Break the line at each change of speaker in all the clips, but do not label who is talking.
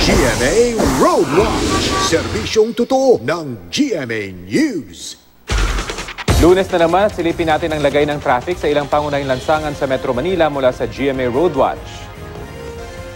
GMA Roadwatch, serbisyong totoo ng GMA News.
Lunes na naman at silipin natin ang lagay ng traffic sa ilang pangunahing lansangan sa Metro Manila mula sa GMA Roadwatch.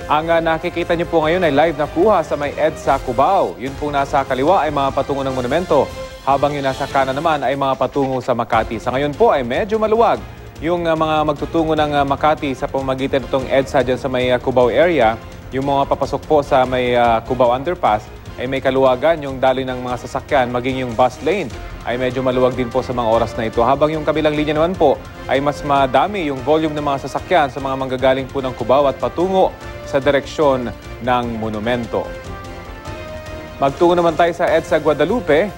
Ang nakikita niyo po ngayon ay live na kuha sa may EDSA Cubao. Yun pong nasa kaliwa ay mga patungo ng monumento, habang yung nasa kanan naman ay mga patungo sa Makati. Sa ngayon po ay medyo maluwag yung mga magtutungo ng Makati sa pamamagitan nitong EDSA dyan sa may Cubao area. Yung mga papasok po sa may Cubao Underpass ay may kaluwagan yung daloy ng mga sasakyan, maging yung bus lane ay medyo maluwag din po sa mga oras na ito. Habang yung kabilang linya naman po ay mas madami yung volume ng mga sasakyan sa mga manggagaling po ng Cubao at patungo sa direksyon ng monumento. Magtungo naman tayo sa EDSA Guadalupe.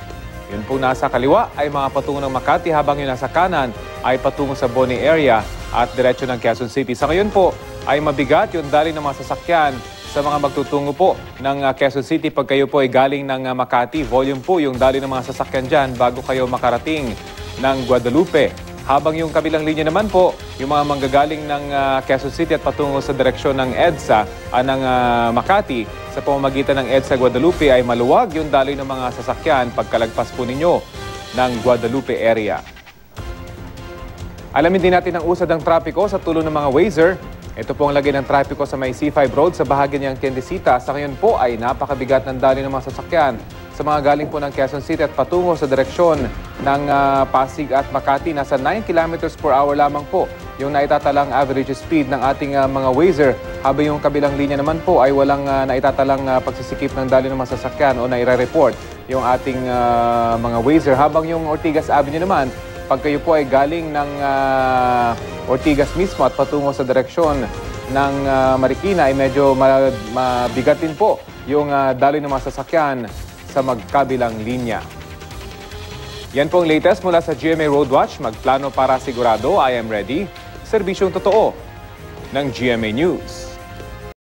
Yun po nasa kaliwa ay mga patungo ng Makati, habang yung nasa kanan ay patungo sa Boni area at diretso ng Quezon City. Sa ngayon po ay mabigat yung daloy ng mga sasakyan sa mga magtutungo po ng Quezon City pag kayo po ay galing ng Makati. Volume po yung daloy ng mga sasakyan dyan bago kayo makarating ng Guadalupe. Habang yung kabilang linya naman po, yung mga manggagaling ng Quezon City at patungo sa direksyon ng EDSA ng Makati, sa pamamagitan ng EDSA Guadalupe ay maluwag yung daloy ng mga sasakyan pagkalagpas po ninyo ng Guadalupe area. Alamin din natin ang usad ng trapiko sa tulong ng mga Wazer. Ito po ang lagay ng trapiko sa may C5 Road sa bahagi niyang Tiendesita. Sa ngayon po ay napakabigat ng daloy ng mga sasakyan sa mga galing po ng Quezon City at patungo sa direksyon ng Pasig at Makati. Nasa 9 km/h lamang po yung naitatalang average speed ng ating mga Wazer. Habang yung kabilang linya naman po ay walang naitatalang pagsisikip ng daloy ng mga sasakyan o naire-report yung ating mga Wazer. Habang yung Ortigas Avenue naman, pag kayo po ay galing ng Ortigas mismo at patungo sa direksyon ng Marikina ay medyo mabigat din po yung daloy ng mga sasakyan sa magkabilang linya. Yan po ang latest mula sa GMA Roadwatch. Magplano para sigurado, I am ready. Serbisyong totoo ng GMA News.